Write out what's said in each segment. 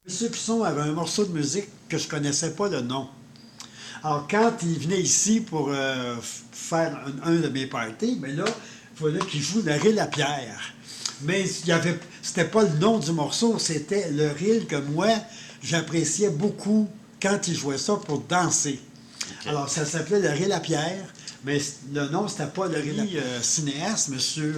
M. Pison avait un morceau de musique que je connaissais pas le nom. Alors, quand il venait ici pour faire un de mes parties, mais là, il fallait qu'il joue le riz la pierre. Mais c'était pas le nom du morceau, c'était le reel que moi, j'appréciais beaucoup quand il jouait ça pour danser. OK. Alors, ça s'appelait le riz la pierre, mais le nom, c'était pas le riz la pierre. Cinéaste, monsieur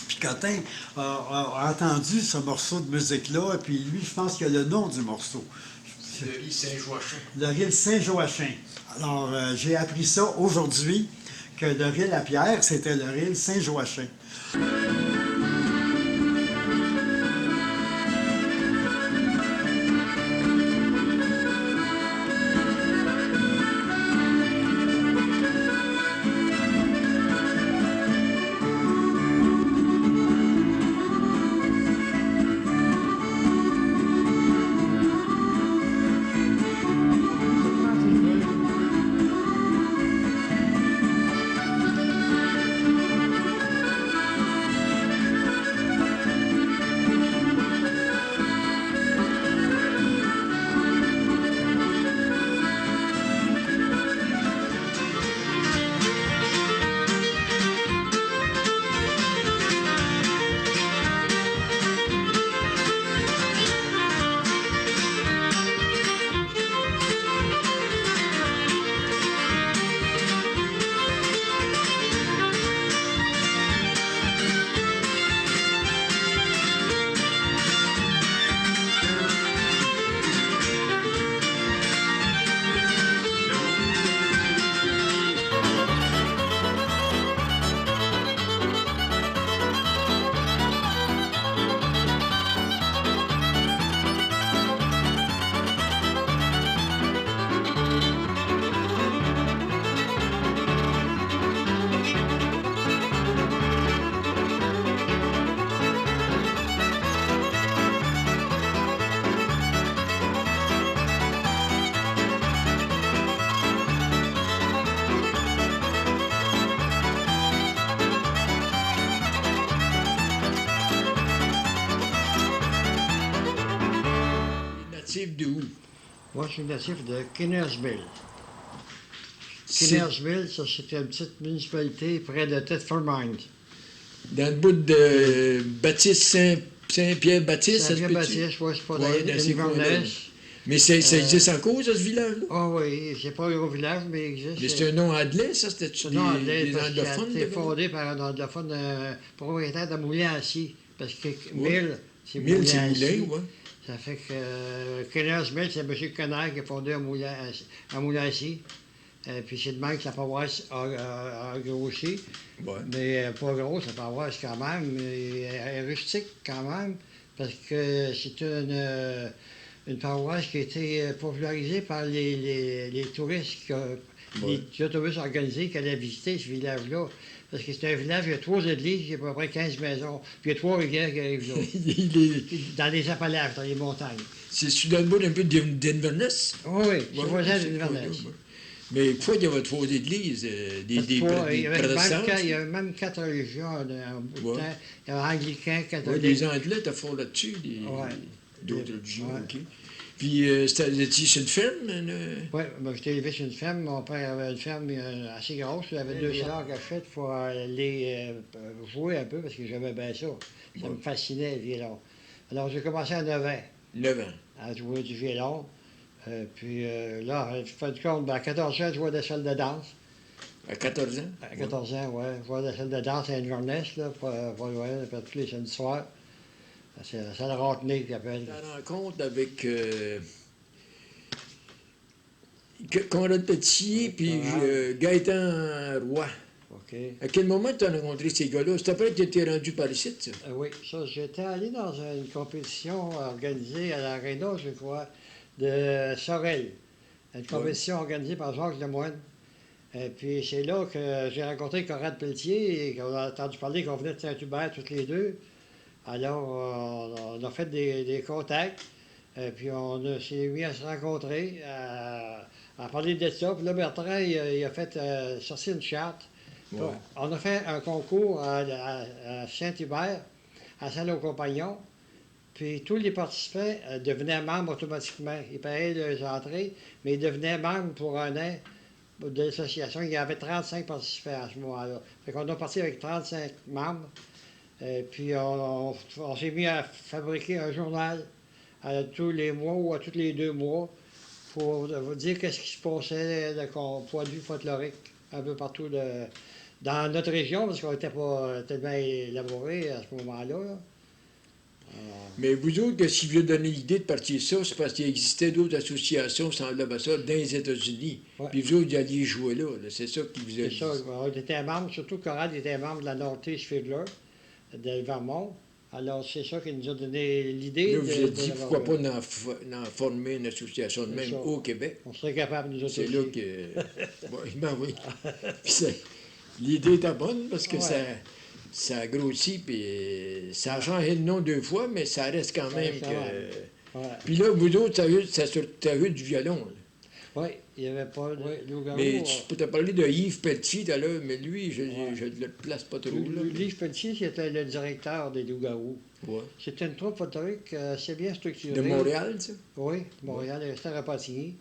Picotin, a entendu ce morceau de musique-là, et puis lui, je pense qu'il a le nom du morceau. Le riz Saint-Joachim. Le riz Saint-Joachim. Alors, j'ai appris ça aujourd'hui, que le riz la pierre, c'était le riz Saint-Joachim. Natif de où? Moi, je suis natif de Kinnersville. C'est Kinnersville, ça, c'était une petite municipalité près de Thetford-Mines. dans le bout de Saint-Pierre-Baptiste, ça se peut-tu? Saint-Pierre-Baptiste, oui, c'est pas Ouais, dans ces coins-là. Inverness. Mais ça existe encore, ça, ce village-là? Ah oui, c'est pas un gros village, mais il existe. Mais c'est un nom anglais, ça? C'était-tu Non, Adelaide, des parce qu'il a anglophones? été fondé par un anglophone propriétaire de moulin à scie. Parce que Mill, c'est Mille, moulin c'est à scie. moulin, ouais. Ça fait que Kinnersville, c'est M. Conner qui a fondé un moulin à scie. Puis c'est de même que la paroisse a grossi. Ouais. Mais pas grosse, la paroisse quand même. Elle est rustique quand même, parce que c'est une paroisse qui a été popularisée par les touristes, les autobus organisés qui allaient visiter ce village-là. Parce que c'est un village, il y a 3 églises, il y a à peu près 15 maisons, puis il y a 3 rivières qui arrivent là. Dans les Appalaches, dans les montagnes. C'est dans le bout un peu d'Inverness? Oui, c'est Ouais, voisin c'est d'Inverness. quoi, ouais. Mais fois, il y avait 3 églises, des protestantes. Il y avait même 4 religions en bout de temps. Il y avait anglican, Ouais, catholique. les Anglais étaient forts là-dessus, d'autres religions, OK. Puis, c'est une ferme? Oui, j'étais élevé sur une ferme. Mon père avait une ferme assez grosse. Il avait 200 heures que je fais pour aller jouer un peu, parce que j'aimais bien ça. Ça me fascinait, le violon. Alors, j'ai commencé à 9 ans 9 ans. à jouer du violon. Puis là, je fais du compte, à 14 ans, je jouais dans la salle de danse. À 14 ans? À 14 ans, oui. Je jouais dans la salle de danse à Inverness, là, pas loin, tous les samedis soirs. C'est la salle Rockney qu'ils appellent. La rencontre avec Conrad Petit puis Gaëtan Roy. OK. À quel moment tu as rencontré ces gars-là? C'est après que tu étais rendu par ici, ça? Oui, ça, j'étais allé dans une compétition organisée à l'Arena, je crois, de Sorel. Une compétition organisée par Jacques Lemoine. Et puis c'est là que j'ai rencontré Conrad Pelletier et qu'on a entendu parler qu'on venait de Saint-Hubert tous les deux. Alors, on a fait des contacts, puis on s'est mis à se rencontrer, à parler de ça. Puis là, Bertrand, il a fait sortir une charte. Ouais. On a fait un concours à Saint-Hubert, à Saint-Lô-Compagnon. Puis tous les participants devenaient membres automatiquement. Ils payaient leurs entrées, mais ils devenaient membres pour un an de l'association. Il y avait 35 participants à ce moment-là. Fait qu'on a parti avec 35 membres. Puis on s'est mis à fabriquer un journal à tous les mois ou à tous les 2 mois pour vous dire qu'est-ce qui se passait de point de vue folklorique un peu partout dans notre région, parce qu'on n'était pas tellement élaboré à ce moment-là. Là. Mais vous autres, qu'est-ce qui vous a donné l'idée de partir ça? C'est parce qu'il existait d'autres associations semblables à ça dans les États-Unis. Ouais. Puis vous autres, vous alliez jouer là. C'est ça qui vous a C'est dit. ça. On était membre, surtout Corral était membre de la Northeast Fiddler de Vermont. Alors, c'est ça qui nous a donné l'idée. Là, vous vous êtes dit, l'avoir pourquoi fait. pas en former une association de C'est même ça. au Québec? On serait capable, nous autres C'est aussi. là que... Bon, ben oui. Puis l'idée était bonne parce que Ouais. ça a grossi, puis ça a changé de nom 2 fois, mais ça reste quand Ça même reste que... quand même. Ouais. Puis là, vous autres, t'as eu du violon. Là. Oui, il n'y avait pas de loup-garou. Mais tu peux te parler de Yves Pelletier tout à l'heure, mais lui, je ne le place pas trop. Là. Yves Pelletier, c'était le directeur des loups-garous. Ouais. C'était une troupe folklorique assez bien structurée. De Montréal, ça? Oui, de Montréal, il restait à Repentigny.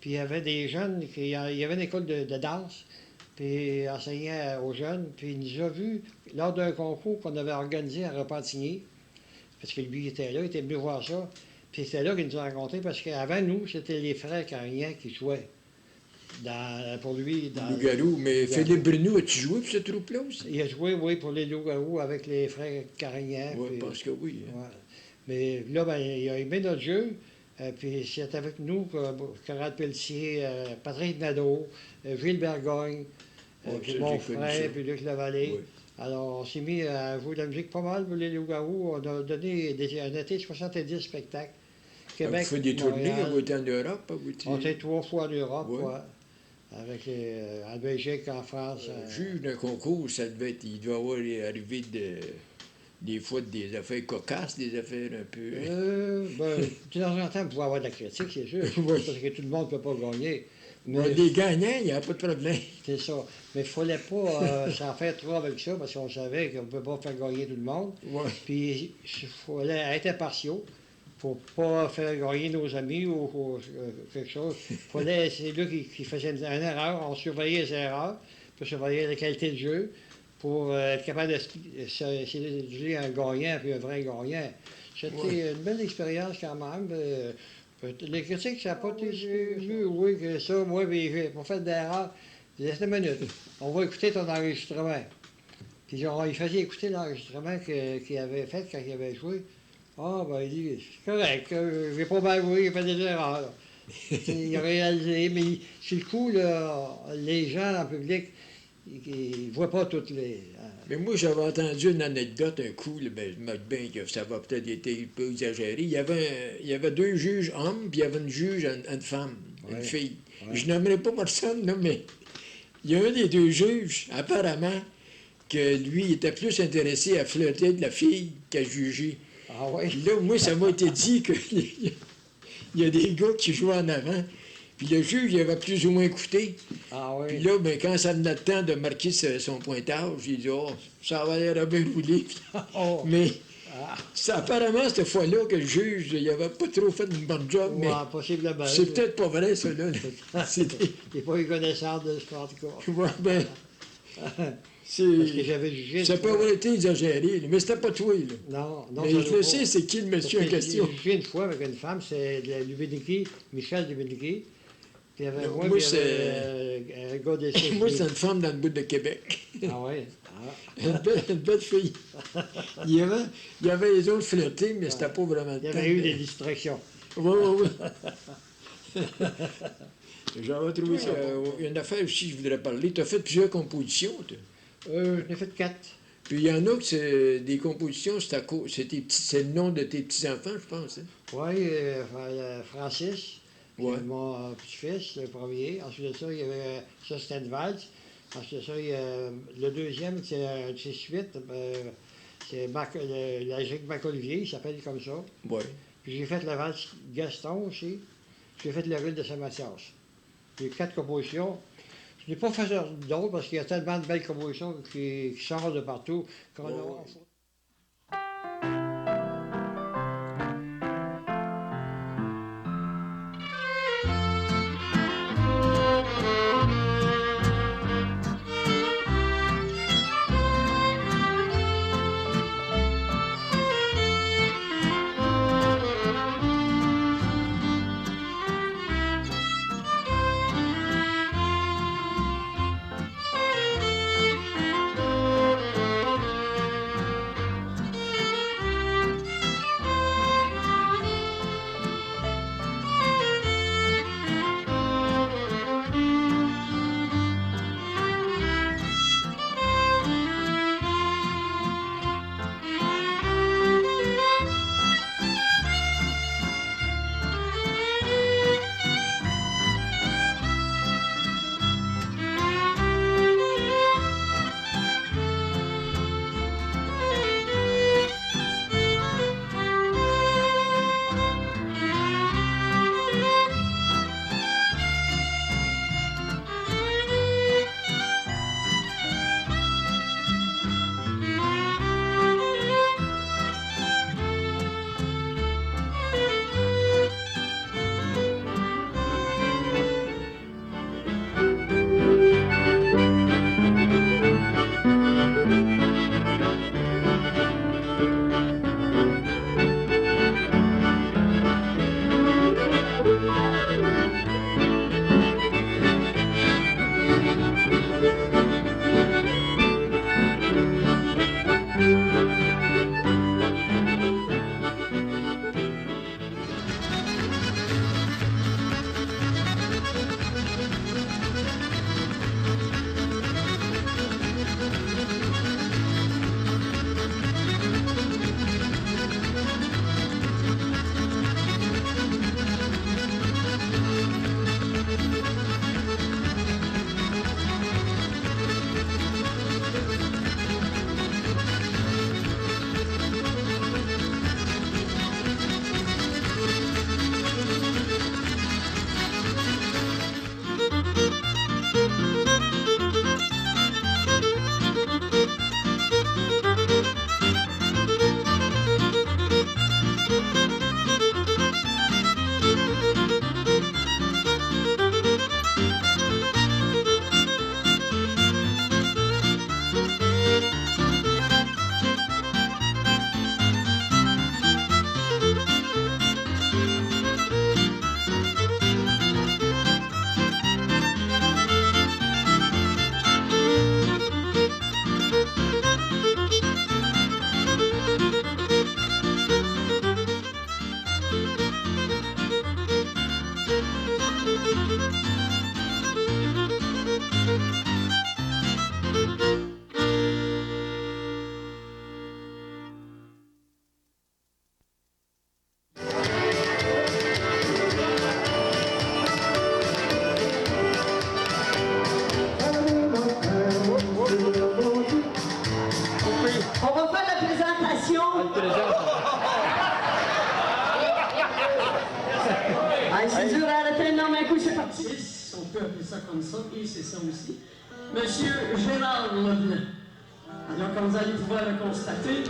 Puis il y avait des jeunes, il y avait une école de danse, puis il enseignait aux jeunes. Puis il nous a vus lors d'un concours qu'on avait organisé à Repentigny, parce que lui il était là, il était venu voir ça. Puis c'était là qu'il nous a rencontrés, parce qu'avant nous, c'était les frères Carignan qui jouaient pour lui. Loup-garou. Mais Loup-garou. Philippe Bruno, as-tu joué pour ce troupe-là aussi? Il a joué, oui, pour les loups-garous avec les frères Carignan. Oui, puis- je pense que oui. Hein. Ouais. Mais là, ben, il a aimé notre jeu. Puis c'est avec nous que Corrad Pelletier, Patrick Nadeau, Gilles Bergogne, Ouais, puis ça, mon j'ai connu frère, ça. puis Luc Lavallée. Ouais. Alors, on s'est mis à jouer de la musique pas mal pour les loups-garous. On a donné un été 70 spectacles. Québec, Vous faites des tournées, Montréal. vous êtes en Europe, vous êtes... On était 3 fois en Europe, Ouais. ouais. Avec en Belgique, en France. Juge d'un concours, ça devait être... Il doit avoir arrivé des fois des affaires cocasses, des affaires un peu... Ben, de temps en temps, vous pouvez avoir de la critique, c'est sûr. Ouais. Parce que tout le monde ne peut pas gagner. Mais Ouais, des gagnants, il n'y a pas de problème. c'est ça. Mais il ne fallait pas s'en faire trop avec ça, parce qu'on savait qu'on ne peut pas faire gagner tout le monde. Ouais. Puis il fallait être impartiaux pour ne pas faire gagner nos amis ou quelque chose. C'est là qui faisait une erreur. On surveillait les erreurs, puis on surveillait la qualité de jeu pour être capable de un gagnant puis un vrai gagnant. C'était une belle expérience quand même. Les critiques, ça n'a pas été mieux, oui, que ça. Moi, pour faire d'erreur, je disais, une minute, on va écouter ton enregistrement. Puis il faisait écouter l'enregistrement qu'il avait fait quand il avait joué. Ah, ben, il dit, c'est correct, j'ai pas mal joué, il a fait des erreurs. Il a réalisé, mais sur le coup, là, les gens dans le public, ils ne voient pas toutes les. Mais moi, j'avais entendu une anecdote un coup, là, ben, je me dis bien que ça va peut-être être un peu exagéré. Il y avait 2 juges hommes, puis il y avait une juge, une femme, une Ouais. fille. Ouais. Je nommerai pas personne, là, mais il y a un des 2 juges, apparemment, que lui, il était plus intéressé à flirter de la fille qu'à juger. Ah oui? Puis là, moi, ça m'a été dit qu'il y a des gars qui jouent en avant, puis le juge, il avait plus ou moins écouté. Ah Puis oui? là, ben, quand ça venait le temps de marquer son pointage, j'ai dit, oh, ça va l'air à bien rouler. Oh. Mais Ah, apparemment, cette fois-là, que le juge, il avait pas trop fait une bonne job, mais ouais, possiblement. c'est peut-être pas vrai, ça, là. C'était... Il n'est pas eu connaissance de ce en tout cas. Ouais, ben, Parce que c'est... j'avais jugé. Ça peut avoir été exagéré, là, mais c'était pas toi, là. Non, Mais ça je doit le pas. sais, c'est qui le monsieur en Parce que question. J'ai jugé une fois avec une femme, c'est de Lubiniki, Michel Lubiniki. Puis il y avait Non, moi, moi, puis il y avait un gars des Moi, c'est une femme dans le bout de Québec. Ah oui? Ah. Une belle fille. Il y avait les autres flirtés, mais c'était pas vraiment le Il y temps. avait eu des distractions. Oui, oui, oui. J'avais trouvé ça. Une affaire aussi, je voudrais parler. Tu as fait plusieurs compositions, toi. J'en ai fait 4. Puis il y en a que c'est des compositions, c'est le nom de tes petits-enfants, je pense. Hein? Oui, Francis, Ouais. c'est mon petit-fils, le premier. Ensuite de ça, il y avait ça, c'était une valse. Ensuite de ça, le deuxième, c'est de ses suites. C'est la Gigue Mac-Olivier, il s'appelle comme ça. Ouais. Puis j'ai fait la valse Gaston aussi. J'ai fait le rôle de Saint-Mathias. J'ai 4 compositions. Je n'ai pas fait d'autres parce qu'il y a tellement de belles compositions qui sortent de partout. un coup, c'est parti. On peut appeler ça comme ça, et c'est ça aussi. Monsieur Gérard Leblanc. Alors, comme vous allez pouvoir le constater,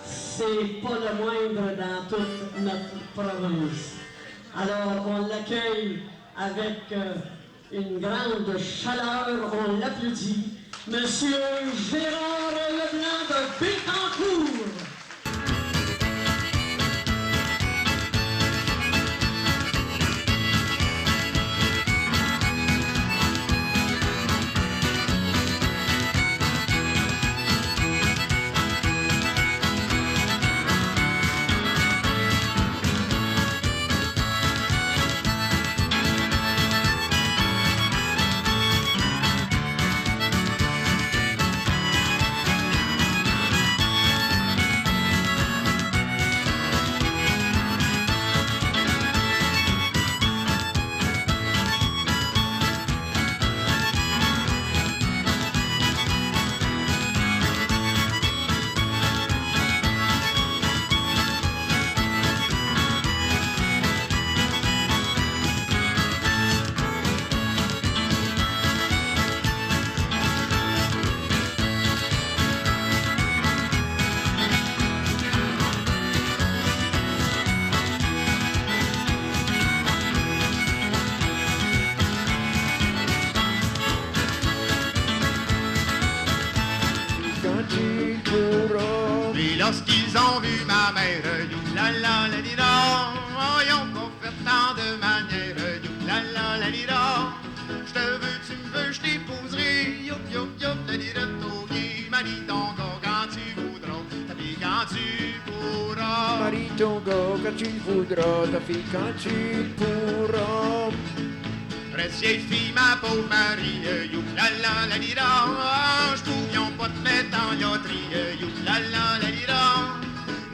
c'est pas le moindre dans toute notre province. Alors, on l'accueille avec une grande chaleur, on l'applaudit. Monsieur Gérard Leblanc de Bécancour. Lorsqu'ils ont vu ma mère, you-la-la, la di-da, oh, ils ont pas fait tant de manières, you-la-la, la di-da. Je te veux, tu me veux, je t'épouserai, youp, youp, youp, la di-da, togi, marie ton gars quand tu voudras, ta fille quand tu pourras. Marie ton gars quand tu le voudras, ta fille quand tu le pourras. Précieuse fille, ma pauvre Marie, you-la-la, la di-da, je pouvions pas te mettre en loterie, you-la-la, la di-da.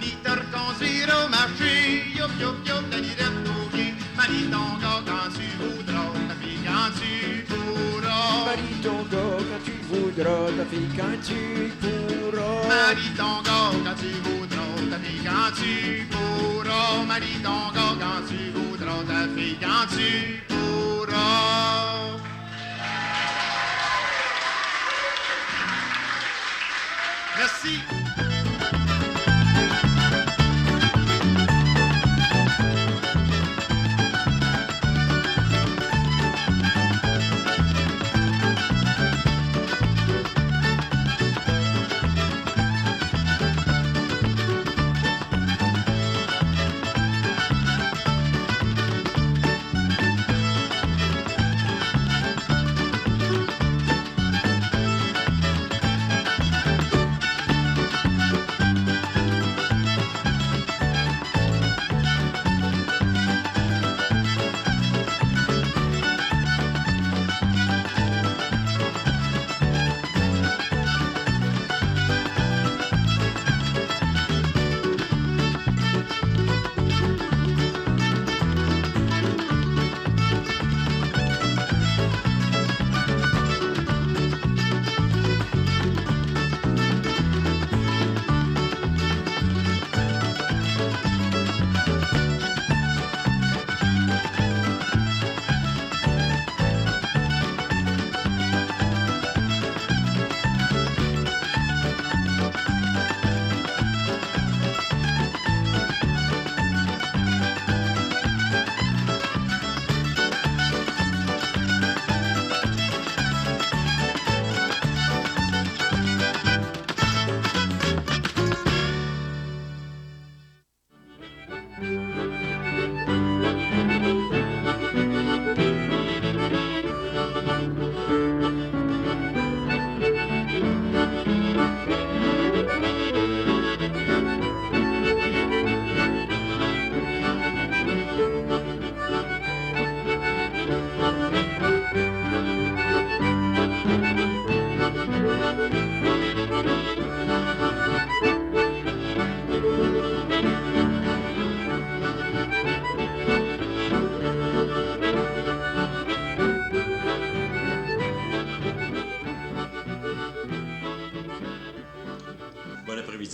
Ni te reconduire au marché, youp, youp, youp, la di-da, togi, marie ton gars quand tu voudras, ta fille quand tu pourras. Marie ton gars quand tu le voudras, ta fille quand tu le pourras. Marie ton gars quand tu voudras, ta fille quand tu pourras. Marie ton gars quand tu voudras, ta fille quand tu pourras. Merci.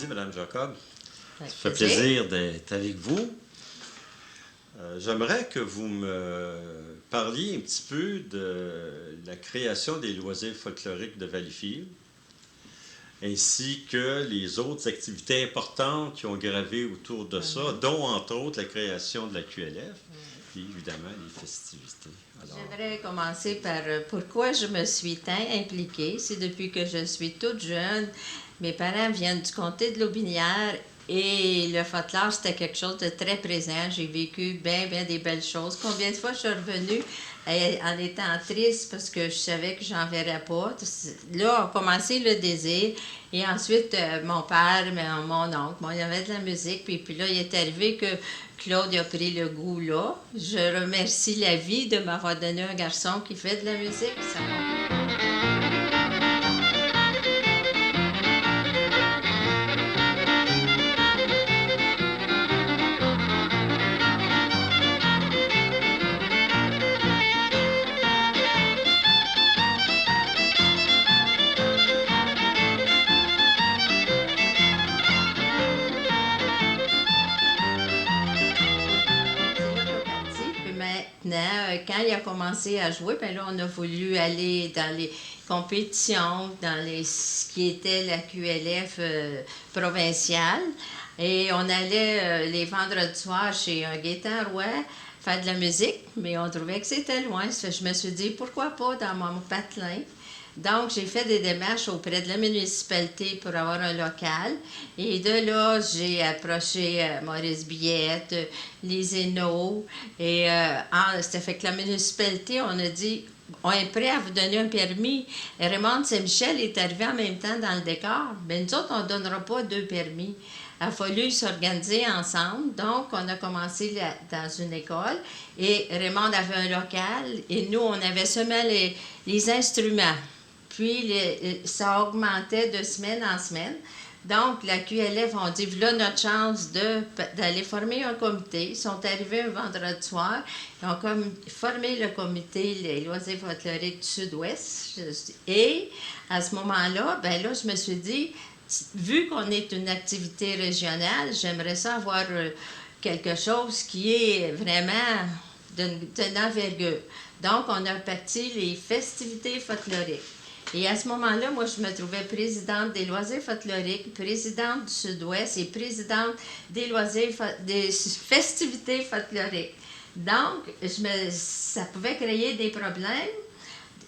Madame Jacob. Ça fait plaisir d'être avec vous. J'aimerais que vous me parliez un petit peu de la création des loisirs folkloriques de Valleyfield, ainsi que les autres activités importantes qui ont gravé autour de ça, dont entre autres la création de la QLF, puis évidemment les festivités. Alors, J'aimerais commencer par pourquoi je me suis tant impliquée. C'est depuis que je suis toute jeune. Mes parents viennent du comté de l'Aubinière et le folklore, c'était quelque chose de très présent. J'ai vécu bien des belles choses. Combien de fois je suis revenue en étant triste parce que je savais que j'en verrais pas. Là a commencé le désir. Et ensuite, mon père, mon oncle, bon, il y avait de la musique. Puis là, il est arrivé que Claude a pris le goût là. Je remercie la vie de m'avoir donné un garçon qui fait de la musique. Ça quand il a commencé à jouer, bien là, on a voulu aller dans les compétitions, dans ce qui était la QLF provinciale. Et on allait les vendredis soirs chez un Gaétan Roy faire de la musique, mais on trouvait que c'était loin. Je me suis dit, pourquoi pas dans mon patelin? Donc, j'ai fait des démarches auprès de la municipalité pour avoir un local. Et de là, j'ai approché Maurice Billette, les Hénaud. Et ça fait que la municipalité, on a dit, on est prêt à vous donner un permis. Et Raymond Saint-Michel est arrivé en même temps dans le décor. Bien, nous autres, on ne donnera pas 2 permis. Il a fallu s'organiser ensemble. Donc, on a commencé dans une école. Et Raymond avait un local. Et nous, on avait seulement les instruments. Puis, ça augmentait de semaine en semaine. Donc, la QLF, on dit, voilà notre chance d'aller former un comité. Ils sont arrivés un vendredi soir. Ils ont formé le comité Les loisirs folkloriques du Sud-Ouest. Et à ce moment-là, ben là, je me suis dit, vu qu'on est une activité régionale, j'aimerais ça avoir quelque chose qui est vraiment d'une envergure. Donc, on a parti les festivités folkloriques. Et à ce moment-là, moi, je me trouvais présidente des loisirs folkloriques, présidente du Sud-Ouest et présidente des festivités folkloriques. Donc, ça pouvait créer des problèmes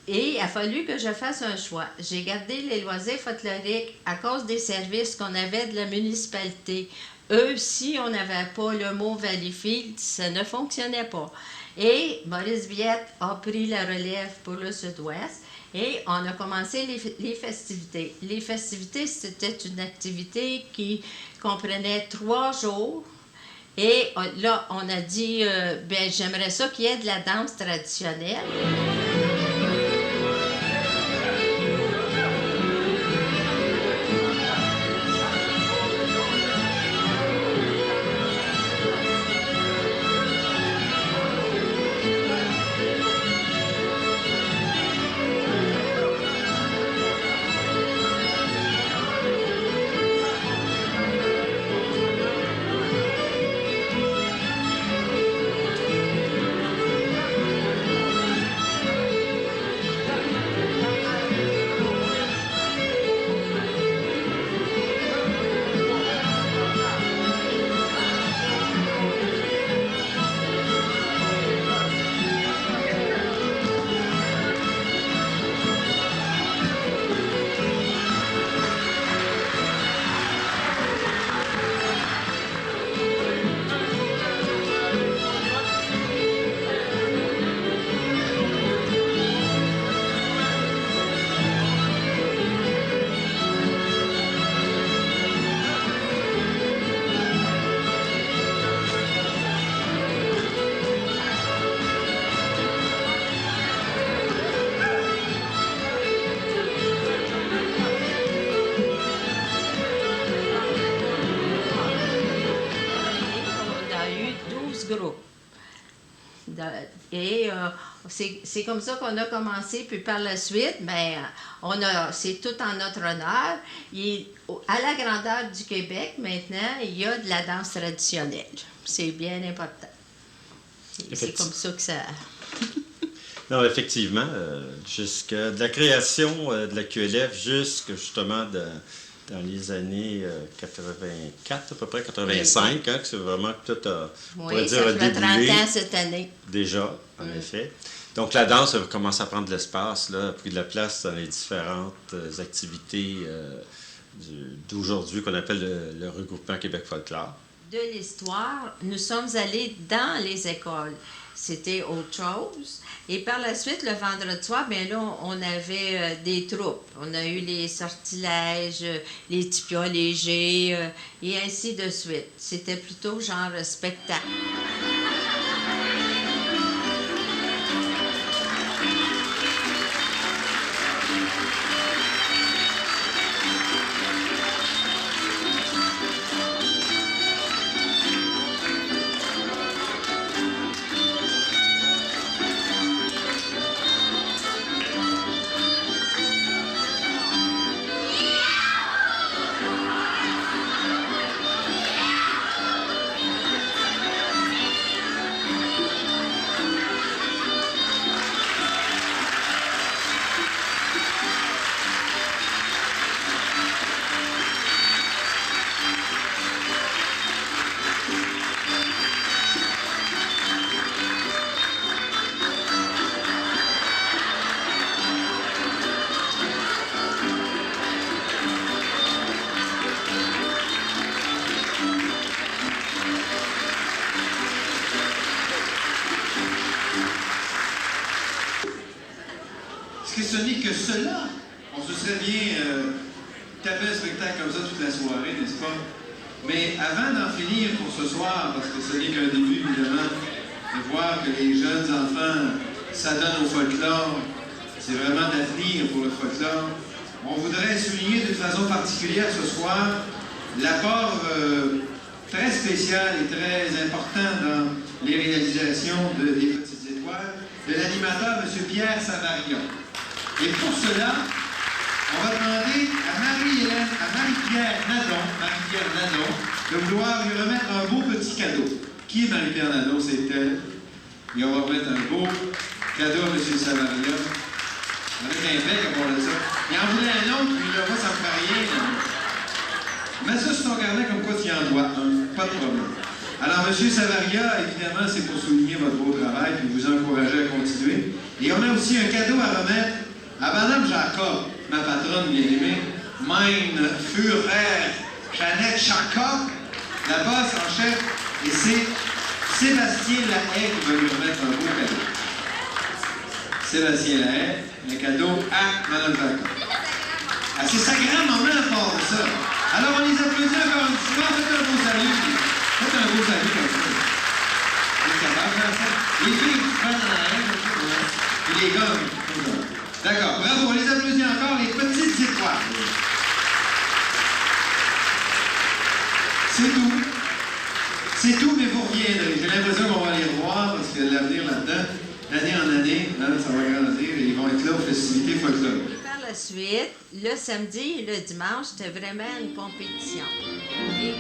et il a fallu que je fasse un choix. J'ai gardé les loisirs folkloriques à cause des services qu'on avait de la municipalité. Eux, si on n'avait pas le mot Valleyfield, ça ne fonctionnait pas. Et Maurice Billette a pris la relève pour le Sud-Ouest. Et on a commencé les festivités. Les festivités, c'était une activité qui comprenait 3 jours. Et là, on a dit, j'aimerais ça qu'il y ait de la danse traditionnelle. Groupes. Et c'est comme ça qu'on a commencé. Puis par la suite, c'est tout en notre honneur. À la grandeur du Québec, maintenant, il y a de la danse traditionnelle. C'est bien important. C'est comme ça que ça... Non, effectivement, de la création de la QLF jusque justement dans les années 84, à peu près 85, hein, que c'est vraiment que tout a, on pourrait Oui, dire, ça a fait 30 déboulé ans cette année. déjà, en effet. Donc la danse a commencé à prendre de l'espace, là, a pris de la place dans les différentes activités d'aujourd'hui qu'on appelle le regroupement Québec Folklore. De l'histoire, nous sommes allés dans les écoles. C'était autre chose. Et par la suite, le vendredi soir, bien là, on avait des troupes. On a eu les sortilèges, les tipias légers, et ainsi de suite. C'était plutôt genre spectacle. Est-ce que ce n'est que cela? On se serait bien tapé un spectacle comme ça toute la soirée, n'est-ce pas? Mais avant d'en finir pour ce soir, parce que ce n'est qu'un début, évidemment, de voir que les jeunes enfants s'adonnent au folklore, c'est vraiment d'avenir pour le folklore, on voudrait souligner d'une façon particulière ce soir l'apport très spécial et très important dans les réalisations des Petites Étoiles de l'animateur M. Pierre Savaria. Et pour cela, on va demander à Marie-Pierre Nadon, de vouloir lui remettre un beau petit cadeau. Qui est Marie-Pierre Nadon? C'est elle. Et on va remettre un beau cadeau à M. Savaria. Avec un bec à part de ça. Il en voulait un autre, puis là, moi, ça me fait rien. Mais ça, c'est ton carnet comme quoi tu y en dois un. Pas de problème. Alors, M. Savaria, évidemment, c'est pour souligner votre beau travail et vous encourager à continuer. Et on a aussi un cadeau à remettre à Mme Jacob, ma patronne bien-aimée, Meine Führer, Jeannette Jacob, la bosse en chef, et c'est Sébastien Lahaye qui va lui remettre un beau cadeau. Sébastien Lahaye, un cadeau à Mme Jacob. Ah, c'est sa grand-maman à part de ça. Alors, on les applaudit encore une fois. Faites un beau salut. Faites un beau salut comme ça. Vous êtes capable de faire ça? Les filles, vous prennent dans la haine, et les gars, comme ça. D'accord, bravo, on les applaudit encore, les Petites Étoiles. C'est tout. C'est tout, mais vous reviendrez. J'ai l'impression qu'on va les revoir parce qu'il y a de l'avenir là-dedans. D'année en année, hein, ça va grandir et ils vont être là aux festivités folklore. Par la suite, le samedi et le dimanche, c'était vraiment une compétition. Et...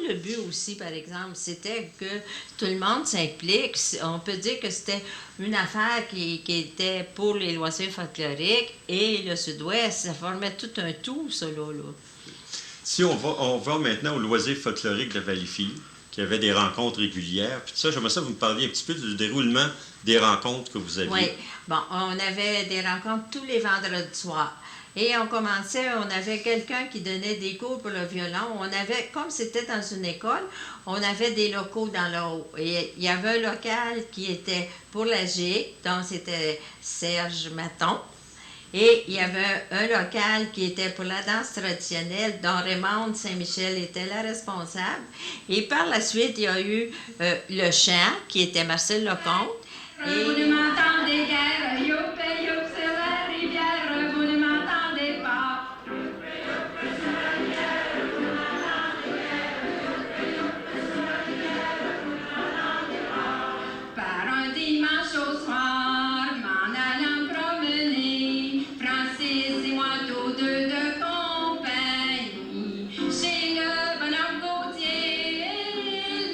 le but aussi, par exemple. C'était que tout le monde s'implique. On peut dire que c'était une affaire qui était pour les loisirs folkloriques et le Sud-Ouest. Ça formait tout un tout, ça, là. Si on va maintenant au loisir folklorique de Valleyfield, qui avait des rencontres régulières, puis tout ça, j'aimerais ça que vous me parliez un petit peu du déroulement des rencontres que vous aviez. Oui. Bon, on avait des rencontres tous les vendredis soirs. Et on avait quelqu'un qui donnait des cours pour le violon. Comme c'était dans une école, on avait des locaux dans le haut. Et il y avait un local qui était pour la GIC, donc c'était Serge Maton. Et il y avait un local qui était pour la danse traditionnelle, dont Raymond Saint-Michel était la responsable. Et par la suite, il y a eu le chant, qui était Marcel Lecomte. Vous ne m'entendez guère, youp, youp, c'est la rivière, vous ne m'entendez pas. Par un dimanche au soir, m'en allant promener, Francis et moi tous deux de compagnie, chez le bonhomme Gauthier,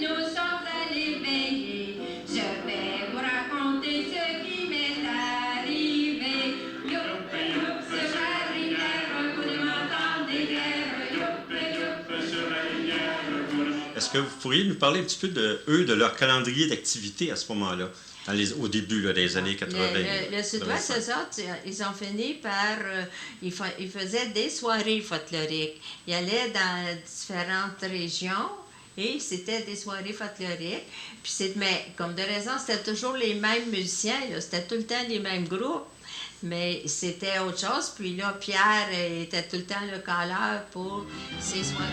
nous sommes allés veiller. Je vais vous raconter ce qui m'est arrivé. Youp, youp, sur la rivière, vous ne m'entendez guère. Youp, youp, sur la rivière, vous ne m'entendez. Est-ce que vous pourriez nous parler un petit peu de leur calendrier d'activité à ce moment-là, au début là, des années 80? Le Sud-Ouest, eux autres, ils ont fini par... ils faisaient des soirées folkloriques. Ils allaient dans différentes régions et c'était des soirées folkloriques. Mais comme de raison, c'était toujours les mêmes musiciens, là, c'était tout le temps les mêmes groupes. Mais c'était autre chose. Puis là, Pierre était tout le temps le caleur pour ces soirées.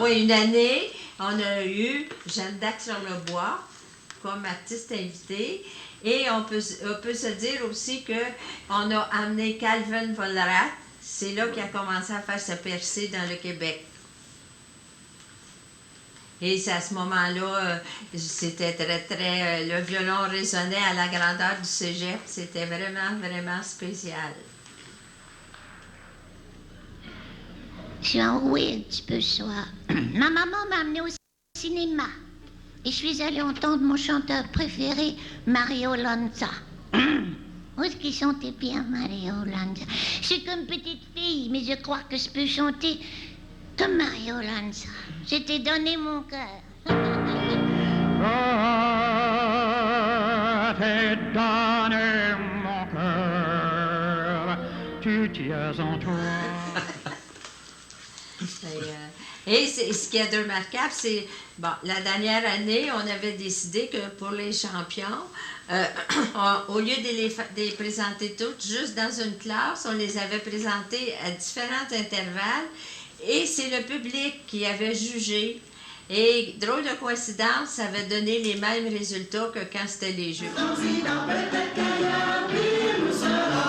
Oui, une année, on a eu Jeanne d'Arc-sur-le-Bois comme artiste invitée. Et on peut se dire aussi qu'on a amené Calvin Vollerath. C'est là qu'il a commencé à faire sa percée dans le Québec. Et c'est à ce moment-là, c'était très... le violon résonnait à la grandeur du cégep. C'était vraiment, vraiment spécial. J'ai enroué un petit peu ce soir. Ma maman m'a amenée au cinéma. Et je suis allée entendre mon chanteur préféré, Mario Lanza. Où est-ce qu'il chantait bien, Mario Lanza? Je suis comme petite fille, mais je crois que je peux chanter comme Mario Lanza. Je t'ai donné mon cœur. Je t'ai donné mon cœur. Tu tiens en toi. Et ce qui est remarquable, c'est, bon, la dernière année, on avait décidé que pour les champions, au lieu de les présenter toutes juste dans une classe, on les avait présentées à différents intervalles et c'est le public qui avait jugé. Et drôle de coïncidence, ça avait donné les mêmes résultats que quand c'était les jeux.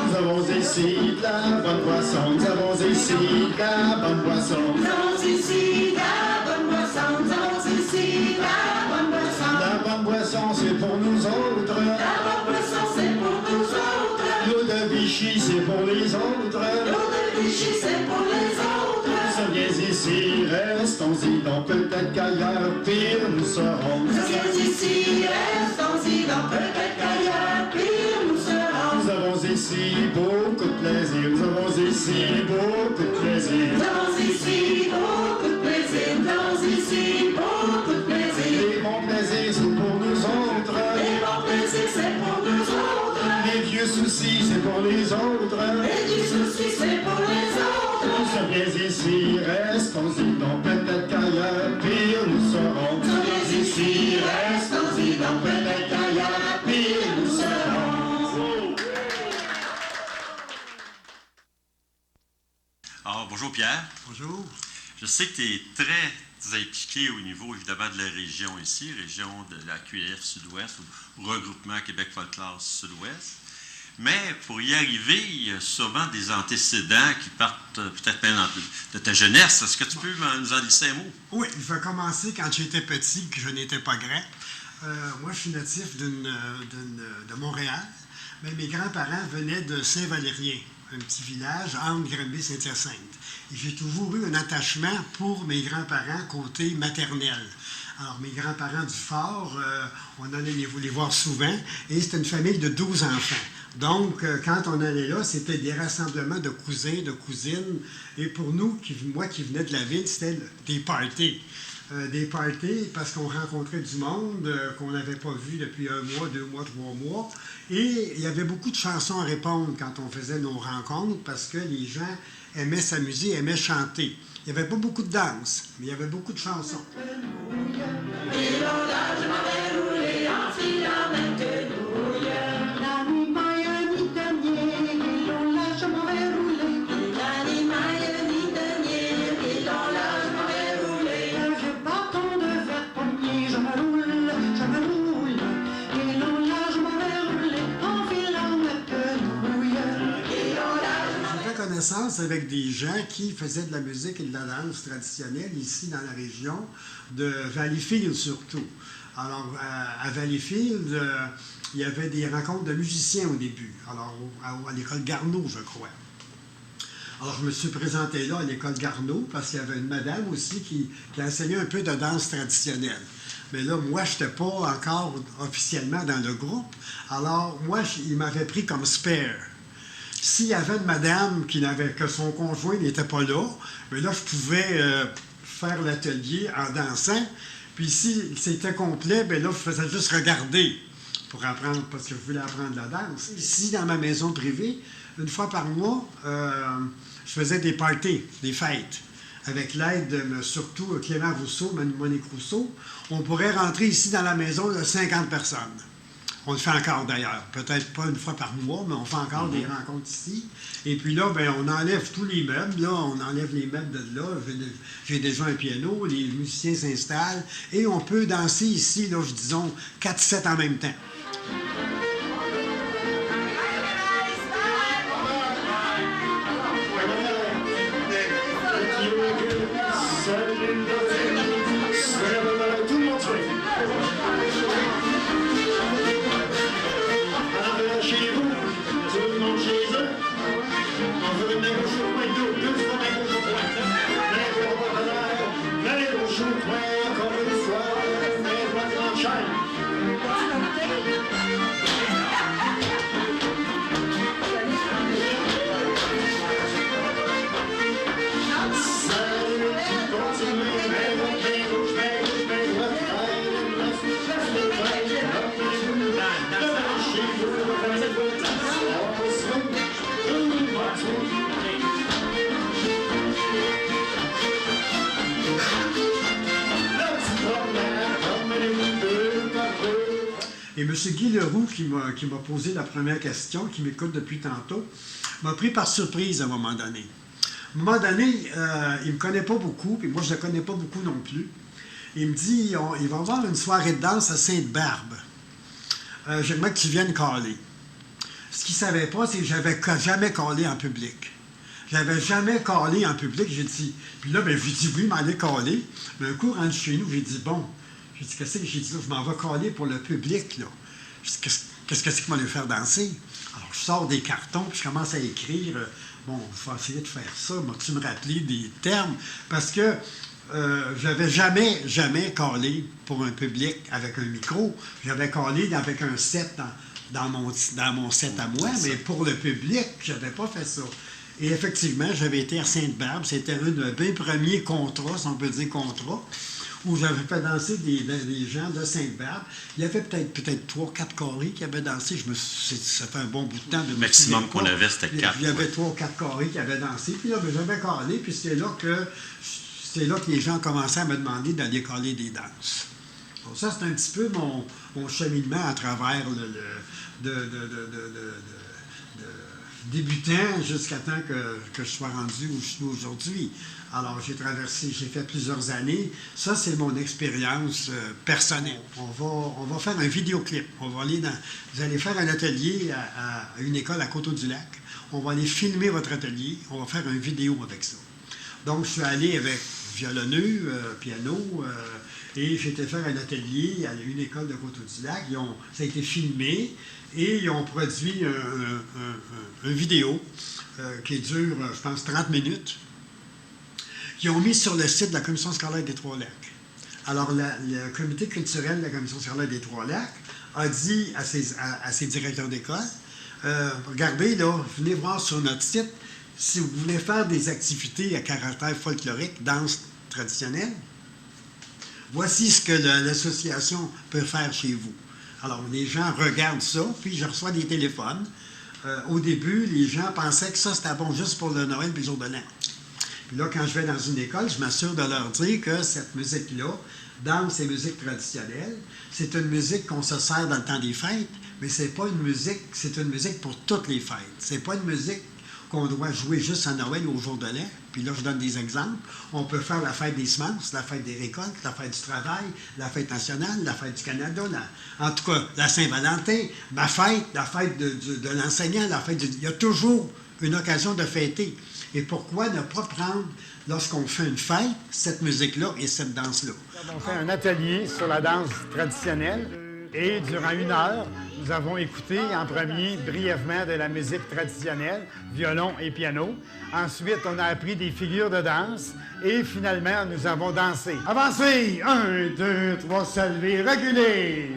Nous avons ici de la bonne boisson, nous avons ici de la bonne boisson. Nous avons ici de la bonne boisson, nous avons ici de la bonne boisson. La bonne boisson, c'est pour nous autres. La bonne boisson, c'est pour nous autres. L'eau de Vichy, c'est pour les autres. L'eau de Vichy, c'est pour les autres. Nous sommes ici, restons-y, donc peut-être qu'ailleurs, pire nous serons. Nous sommes ici, restons-y, donc peut-être qu'ailleurs, pire nous serons. Nous avons ici beaucoup de plaisir, nous avons ici beaucoup de plaisir. Nous avons ici beaucoup de plaisir, nous avons ici beaucoup de plaisir. Les bons plaisirs, c'est pour nous autres. Les bons plaisirs, c'est pour nous autres. Les vieux soucis, c'est pour les autres. Les vieux soucis, c'est pour les autres. Nous sommes bien ici, restons-y, donc peut-être qu'ailleurs, pire nous serons. Nous sommes bien ici, restons-y, donc peut-être qu'ailleurs, pire nous serons. Alors, bonjour Pierre. Bonjour. Je sais que tu es très impliqué au niveau, évidemment, de la région ici, région de la QLF Sud-Ouest, ou Regroupement Québec Folklore Sud-Ouest. Mais pour y arriver, il y a sûrement des antécédents qui partent peut-être même de ta jeunesse. Est-ce que tu peux nous en glisser un mot? Oui, je vais commencer quand j'étais petit, que je n'étais pas grand. Moi, je suis natif de Montréal, mais mes grands-parents venaient de Saint-Valérien, un petit village entre Granby et Saint-Hyacinthe. Et j'ai toujours eu un attachement pour mes grands-parents côté maternel. Alors, mes grands-parents du Fort, on allait les voir souvent, et c'était une famille de 12 enfants. Donc, quand on allait là, c'était des rassemblements de cousins, de cousines. Et pour nous, moi qui venais de la ville, c'était des parties. Des parties parce qu'on rencontrait du monde qu'on n'avait pas vu depuis 1 mois, 2 mois, 3 mois. Et il y avait beaucoup de chansons à répondre quand on faisait nos rencontres parce que les gens aimaient s'amuser, aimaient chanter. Il n'y avait pas beaucoup de danse, mais il y avait beaucoup de chansons. Et là, je m'avais roulé en filant même que nous. Avec des gens qui faisaient de la musique et de la danse traditionnelle ici dans la région de Valleyfield surtout. Alors, à Valleyfield, il y avait des rencontres de musiciens au début, alors à l'école Garneau, je crois. Alors, je me suis présenté là à l'école Garneau parce qu'il y avait une madame aussi qui enseignait un peu de danse traditionnelle. Mais là, moi, je n'étais pas encore officiellement dans le groupe. Alors, moi, il m'avait pris comme spare. S'il y avait une madame que son conjoint n'était pas là, mais là, je pouvais faire l'atelier en dansant. Puis si c'était complet, bien là, je faisais juste regarder pour apprendre, parce que je voulais apprendre la danse. Ici, dans ma maison privée, une fois par mois, je faisais des parties, des fêtes. Avec l'aide de surtout Clément Rousseau, Monique Rousseau, on pourrait rentrer ici dans la maison de 50 personnes. On le fait encore d'ailleurs, peut-être pas une fois par mois, mais on fait encore des rencontres ici. Et puis là, ben, on enlève tous les meubles, là, on enlève les meubles de là. J'ai déjà un piano, les musiciens s'installent et on peut danser ici, là, disons, 4-7 en même temps. Et M. Guy Leroux, qui m'a posé la première question, qui m'écoute depuis tantôt, m'a pris par surprise à un moment donné. À un moment donné, il ne me connaît pas beaucoup, puis moi je ne le connais pas beaucoup non plus. Il me dit, il va y avoir une soirée de danse à Sainte-Barbe. J'aimerais que tu viennes caler. Ce qu'ils ne savaient pas, c'est que j'avais jamais collé en public. J'avais jamais collé en public. J'ai dit, puis là, ben, j'ai dit oui, m'aller coller. Mais un coup, rentre chez nous, j'ai dit bon. J'ai dit, qu'est-ce que j'ai dit là? Je m'en vais coller pour le public, là. J'ai dit, qu'est-ce que c'est qui m'a le faire danser? Alors, je sors des cartons, puis je commence à écrire. Bon, il faut essayer de faire ça. M'as-tu me rappeler des termes? Parce que j'avais jamais collé pour un public avec un micro. J'avais collé avec un set dans mon set à moi, mais pour le public, je n'avais pas fait ça. Et effectivement, j'avais été à Sainte-Barbe. C'était un de mes premiers contrats, si on peut dire contrat, où j'avais fait danser des gens de Sainte-Barbe. Il y avait peut-être 3-4 carrés qui avaient dansé. Ça fait un bon bout de temps. Le maximum qu'on avait, c'était 4. Il y avait 3 ou 4 carrés qui avaient dansé. Puis là, ben, j'avais collé, puis c'est là que les gens commençaient à me demander d'aller coller des danses. Donc ça, c'est un petit peu mon cheminement à travers de débutant jusqu'à temps que je sois rendu où je suis aujourd'hui. Alors, j'ai fait plusieurs années. Ça, c'est mon expérience personnelle. On va faire un vidéoclip. Vous allez faire un atelier à une école à Coteau-du-Lac. On va aller filmer votre atelier. On va faire une vidéo avec ça. Donc, je suis allé avec violonneux, piano, et j'ai été faire un atelier à une école de Coteau-du-Lac. Ça a été filmé et ils ont produit une vidéo qui dure, je pense, 30 minutes, qu'ils ont mis sur le site de la Commission scolaire des Trois-Lacs. Alors, le comité culturel de la Commission scolaire des Trois-Lacs a dit à ses directeurs d'école, regardez, là, venez voir sur notre site, si vous voulez faire des activités à caractère folklorique, danse traditionnelle, voici ce que l'association peut faire chez vous. Alors, les gens regardent ça, puis je reçois des téléphones. Au début, les gens pensaient que ça, c'était bon juste pour le Noël et le jour de l'an. Puis là, quand je vais dans une école, je m'assure de leur dire que cette musique-là, danse et musique traditionnelle, c'est une musique qu'on se sert dans le temps des fêtes, mais c'est pas une musique, c'est une musique pour toutes les fêtes. C'est pas une musique qu'on doit jouer juste à Noël ou au jour de l'an. Puis là, je donne des exemples. On peut faire la fête des semences, la fête des récoltes, la fête du travail, la fête nationale, la fête du Canada, en tout cas, la Saint-Valentin, ma fête, la fête de l'enseignant, la fête il y a toujours une occasion de fêter. Et pourquoi ne pas prendre, lorsqu'on fait une fête, cette musique-là et cette danse-là? On fait un atelier sur la danse traditionnelle et durant 1 heure, nous avons écouté en premier brièvement de la musique traditionnelle, violon et piano. Ensuite, on a appris des figures de danse et finalement, nous avons dansé. Avancez! 1, 2, 3, se lever, reculer!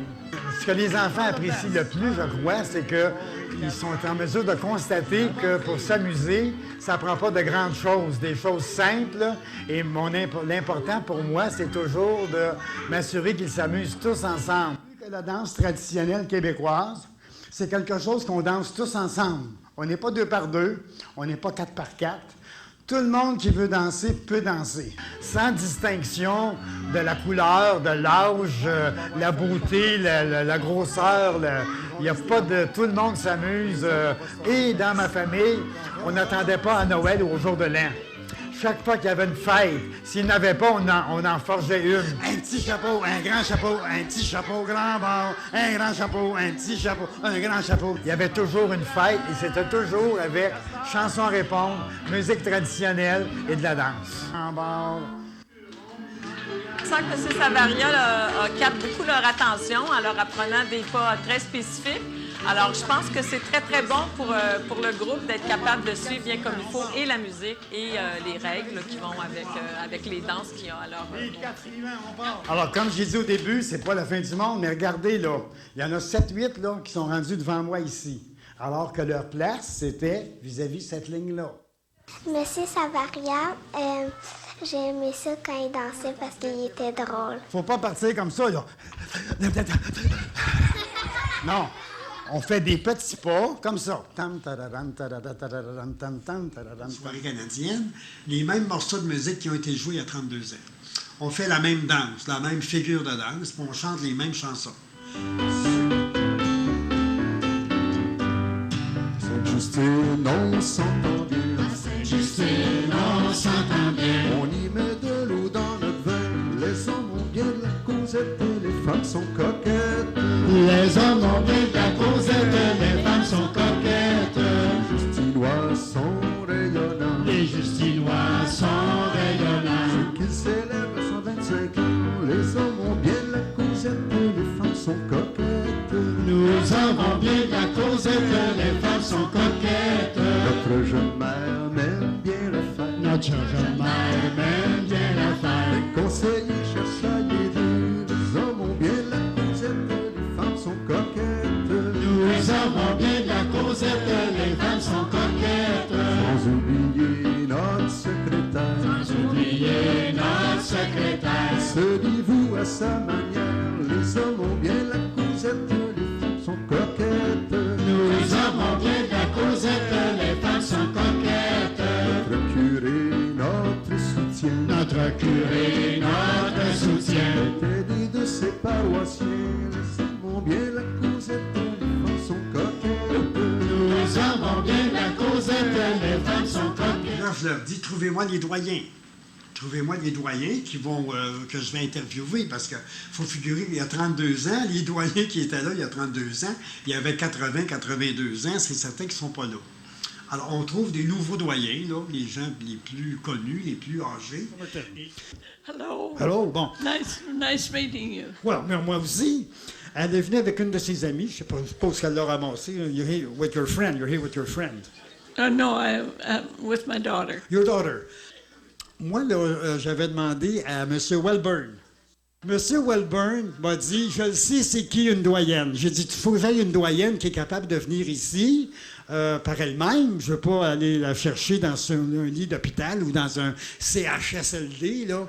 Ce que les enfants apprécient le plus, je crois, c'est qu'ils sont en mesure de constater que pour s'amuser, ça ne prend pas de grandes choses, des choses simples. Et l'important pour moi, c'est toujours de m'assurer qu'ils s'amusent tous ensemble. La danse traditionnelle québécoise, c'est quelque chose qu'on danse tous ensemble. On n'est pas 2 par 2, on n'est pas 4 par 4. Tout le monde qui veut danser peut danser, sans distinction de la couleur, de l'âge, la beauté, la grosseur. Il n'y a pas de... Tout le monde s'amuse. Et dans ma famille, on n'attendait pas à Noël ou au jour de l'an. Chaque fois qu'il y avait une fête, s'il n'avait pas, on en forgeait une. Un petit chapeau, un grand chapeau, un petit chapeau, grand bord, un grand chapeau, un petit chapeau, un grand chapeau. Il y avait toujours une fête et c'était toujours avec chansons à répondre, musique traditionnelle et de la danse. En bord. Je sens que C. Savaria capte beaucoup leur attention en leur apprenant des pas très spécifiques. Alors, je pense que c'est très, très bon pour le groupe d'être capable de suivre bien comme il faut et la musique et les règles qui vont avec les danses qu'il y a à leur Alors, comme j'ai dit au début, c'est pas la fin du monde, mais regardez, là, il y en a 7-8 là, qui sont rendus devant moi ici. Alors que leur place, c'était vis-à-vis cette ligne-là. Monsieur Savaria, j'ai aimé ça quand il dansait parce qu'il était drôle. Faut pas partir comme ça, là. Non. On fait des petits pas, comme ça. Soirée canadienne, les mêmes morceaux de musique qui ont été joués il y a 32 ans. On fait la même danse, la même figure de danse, puis on chante les mêmes chansons. Sainte-Justine, on s'entend bien. Sainte-Justine, on s'entend bien. On y met de l'eau dans notre vin. Les hommes ont bien de la causette et les femmes sont coquettes. Les hommes ont bien de la causette et les femmes sont coquettes. sont coquettes. Notre jeune mère m'aime bien le faire. Notre jeune mère m'aime bien la faire. Les conseillers cherchent à y aider. Les hommes ont bien la causette, les femmes sont coquettes. Nous avons bien de la causette, les femmes sont coquettes. Sans oublier notre secrétaire. Sans oublier notre secrétaire. Se dit-vous à sa manière. Les hommes ont bien la causette, les femmes sont coquettes. Nous avons bien de la causette, les femmes sont coquettes. Notre curé, notre soutien. Notre curé, notre soutien. Était des de ses paroissiens. Les hommes ont bien la causette, les femmes sont coquettes. Nous avons bien de la causette, les femmes sont coquettes. Là, je leur dis, trouvez-moi les doyens. Trouvez-moi les doyens qui vont, que je vais interviewer, parce qu'il faut figurer, il y a 32 ans, les doyens qui étaient là il y a 32 ans, il y avait 80, 82 ans, c'est certain qu'ils ne sont pas là. Alors, on trouve des nouveaux doyens, là, les gens les plus connus, les plus âgés. Hello. Hello, bon. Nice meeting you. Well, mais moi aussi. Elle est venue avec une de ses amies, je suppose qu'elle l'a ramassée. You're here with your friend, you're here with your friend. No, with my daughter. Your daughter. Moi, là, j'avais demandé à M. Welburn. M. Welburn m'a dit, je le sais, c'est qui une doyenne. J'ai dit, il faut que j'aille une doyenne qui est capable de venir ici par elle-même. Je ne veux pas aller la chercher dans un lit d'hôpital ou dans un CHSLD, là.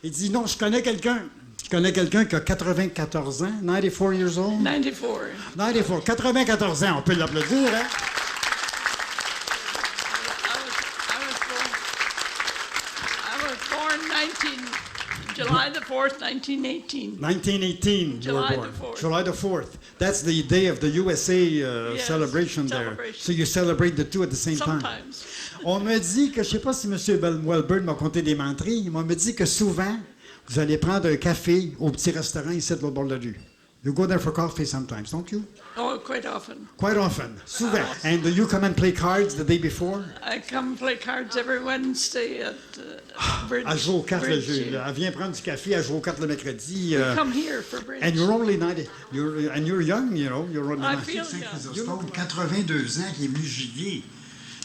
Il dit, non, je connais quelqu'un. Je connais quelqu'un qui a 94 ans, 94 years old. 94. 94, 94 ans, on peut l'applaudir, hein? July the 4th, 1918. 1918, you were July born. the 4th. July the 4th. That's the day of the USA Yes, celebration there. So you celebrate the two at the same time. Sometimes. On me dit que, je ne sais pas si M. Welburn m'a conté des menteries, mais on me dit que souvent, vous allez prendre un café au petit restaurant ici de l'autre bord de la rue. You go there for coffee sometimes, don't you? Oh, quite often. Quite often. Souvent. And do you come and play cards the day before? I come play cards every Wednesday at Bridge. Elle joue aux cartes le Bridge, jeu. yeah. Elle vient prendre du café, elle joue aux cartes le mercredi. We come here for bridge. And you're only 90. You're young, you know. You're only I 90. feel Saint-Chrysostome, 82 ans, qui est venu giguer.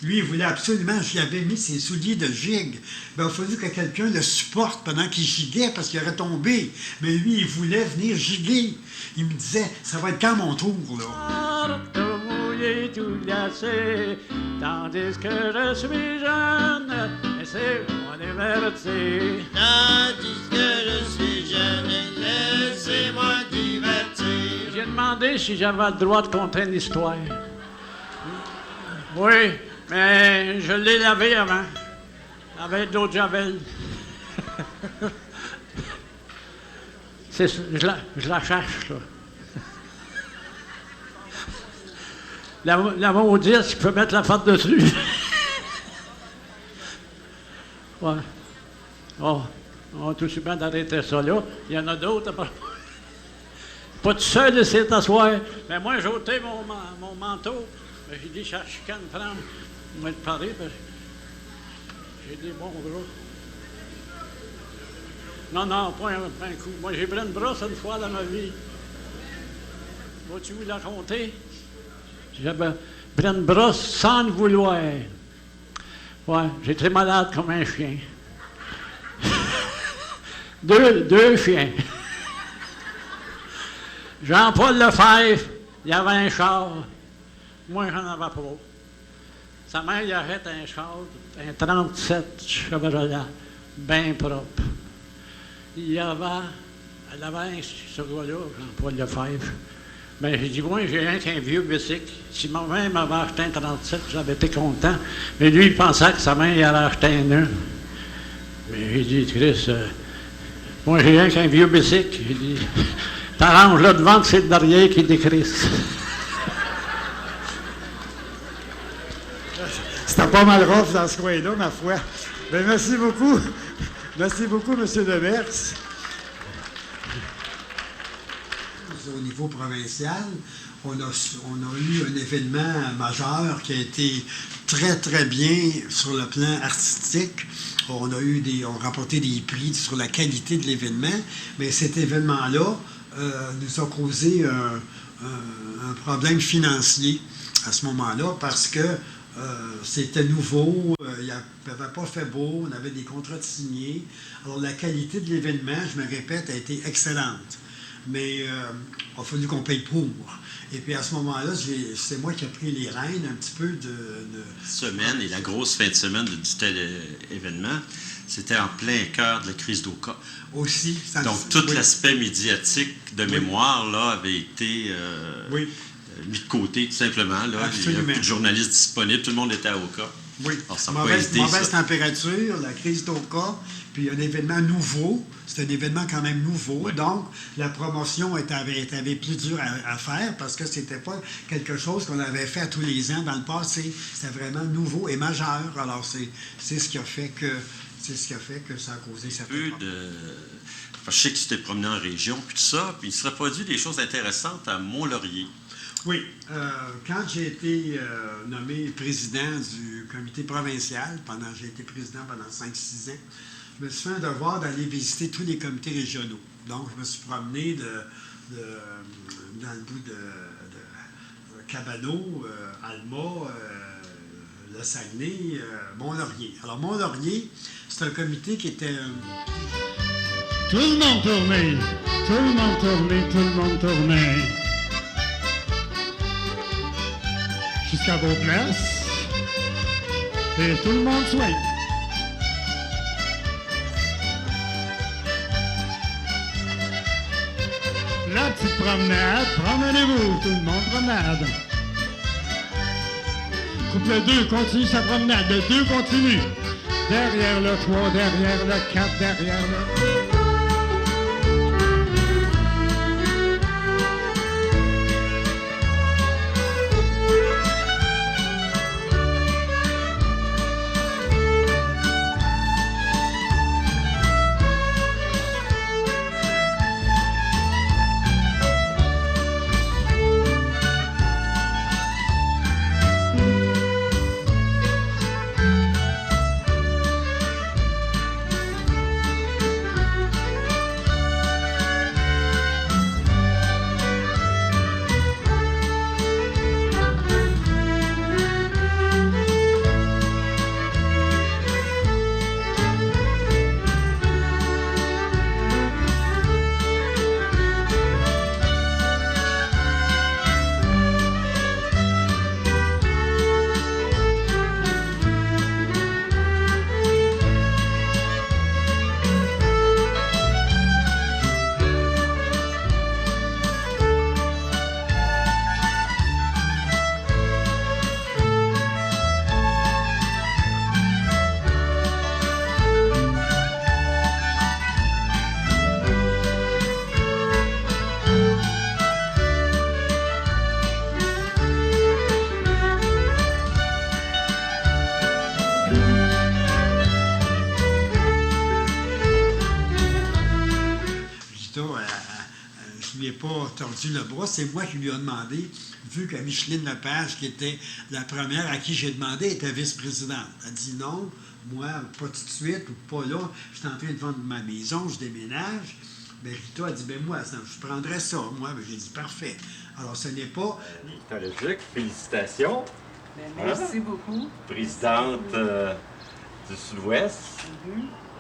Lui, il voulait absolument, j'y avais mis ses souliers de gigue. Ben, il a fallu que quelqu'un le supporte pendant qu'il giguait parce qu'il aurait tombé. Mais lui, il voulait venir giguer. Il me disait, ça va être quand mon tour, là? Tout mouillé, tout glacé, tandis que je suis jeune, laissez-moi divertir. Tandis que je suis jeune, laissez-moi divertir. J'ai demandé si j'avais le droit de conter une histoire. Oui, mais je l'ai lavé avant, avec de l'eau de Javel. C'est ça, je la cherche, là. La maudite qui peut mettre la faute dessus. Ouais. Oh, on a tout aussi bien d'arrêter ça là. Il y en a d'autres. Pas tout seul de cet asseoir. Mais moi, j'ai ôté mon manteau. Mais j'ai dit, je chicane prendre. Moi, de parler, parce que j'ai des bons bras. Non, pas un coup. Moi, j'ai pris une brosse une fois dans ma vie. Vas-tu vous la compter? J'avais pris une brosse sans le vouloir. Ouais, j'étais malade comme un chien. deux chiens. Jean-Paul Lefebvre, il y avait un char. Moi, j'en avais pas. Sa mère, il arrête un char, un 37 Chevrolet, bien propre. Elle avait ce gars-là, Jean-Paul Lefebvre. Bien, j'ai dit, moi, j'ai rien qu'un vieux bicycle. Si ma mère m'avait acheté un 37, j'avais été content. Mais lui, il pensait que sa mère, il allait acheter un neuf. Mais j'ai dit, Chris, moi, j'ai rien qu'un vieux bicycle. J'ai dit, t'arranges là devant, c'est le derrière qui décrisse. C'était pas mal rough dans ce coin-là, ma foi. Bien, merci beaucoup. Merci beaucoup, M. Demers. Au niveau provincial, on a eu un événement majeur qui a été très, très bien sur le plan artistique. On a remporté des prix sur la qualité de l'événement, mais cet événement-là nous a causé un problème financier. à ce moment-là parce que c'était nouveau, il n'avait pas fait beau, on avait des contrats de signés. Alors, la qualité de l'événement, je me répète, a été excellente. Mais il a fallu qu'on paye pour. Et puis, à ce moment-là, c'est moi qui ai pris les rênes un petit peu de... Semaine et la grosse fin de semaine du tel événement, c'était en plein cœur de la crise d'Oka. Aussi. Donc, tout l'aspect médiatique de mémoire là, avait été mis de côté, tout simplement. Là. Il y avait plus de journalistes disponibles, tout le monde était à Oka. Oui, alors, ça mauvaise température, la crise d'Oka, puis un événement nouveau. C'était un événement quand même nouveau. Oui. Donc, la promotion avait plus dur à faire parce que c'était pas quelque chose qu'on avait fait à tous les ans dans le passé. C'était vraiment nouveau et majeur. Alors, c'est ce qui a fait que ça a causé certains problèmes. Je sais que tu t'es promené en région, puis tout ça, puis il serait produit des choses intéressantes à Mont-Laurier. Oui. Quand j'ai été nommé président du comité provincial, j'ai été président pendant 5-6 ans, je me suis fait un devoir d'aller visiter tous les comités régionaux. Donc, je me suis promené dans le bout de Cabano, Alma, le Saguenay, Mont-Laurier. Alors, Mont-Laurier, c'est un comité qui était... Tout le monde tournait, tout le monde tournait, tout le monde tournait. Jusqu'à vos places. Et tout le monde swing. La petite promenade, promenez-vous, tout le monde promenade. Couple 2 continue sa promenade, le 2 continue. Derrière le 3, derrière le 4, derrière le... tordu le bras, c'est moi qui lui ai demandé, vu que Micheline Lepage, qui était la première à qui j'ai demandé, était vice-présidente. Elle a dit non, moi, pas tout de suite, ou pas là, je suis en train de vendre ma maison, je déménage. Bien, Rita a dit, ben moi, je prendrais ça, moi. Ben, j'ai dit, parfait. Alors, ce n'est pas... Rita Leduc, félicitations. Ben, merci beaucoup. Présidente du Sud-Ouest.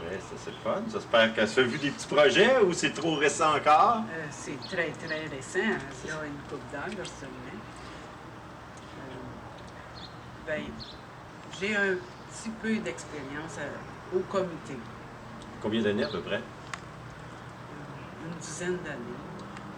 Oui, ça c'est le fun. J'espère que ça a vu des petits projets ou c'est trop récent encore? C'est très, très récent. Il y a une couple d'heures seulement. Ben, j'ai un petit peu d'expérience au comité. Combien d'années à peu près? Une dizaine d'années.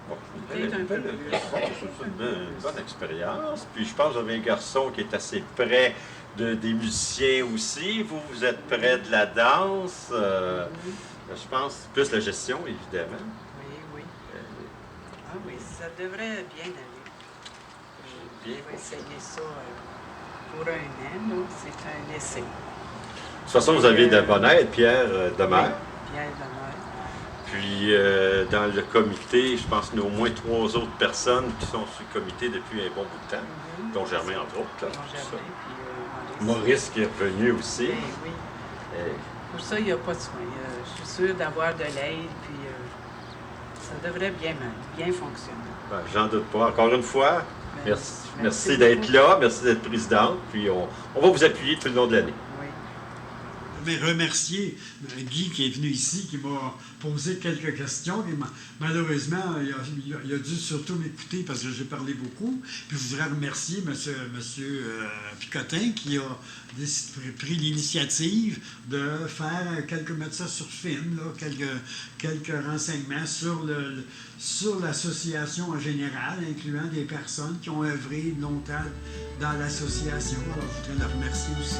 Bon, peut-être un peu plus. C'est une bonne expérience. Puis je pense que vous avez un garçon qui est assez près des musiciens aussi. Vous êtes près de la danse. Je pense plus la gestion, évidemment. Oui. Ah oui, ça devrait bien aller. Je vais essayer ça pour un an. Donc c'est un essai. De toute façon, vous avez de bonne aide, Pierre Demers. Oui, Pierre Demers. Puis, dans le comité, je pense qu'il y a au moins 3 autres personnes qui sont sur le comité depuis un bon bout de temps, dont Germain, entre autres. Là, Maurice qui est revenu aussi. Oui. Pour ça, il n'y a pas de soin. Je suis sûre d'avoir de l'aide, puis ça devrait bien fonctionner. Ben, j'en doute pas. Encore une fois, Merci d'être là, merci d'être présidente, puis on va vous appuyer tout le long de l'année. Je vais remercier Guy qui est venu ici, qui m'a posé quelques questions. Malheureusement, il a dû surtout m'écouter parce que j'ai parlé beaucoup. Puis je voudrais remercier M. Picotin qui a pris l'initiative de mettre ça sur film, là, quelques renseignements sur l'association en général, incluant des personnes qui ont œuvré longtemps dans l'association. Alors je voudrais le remercier aussi.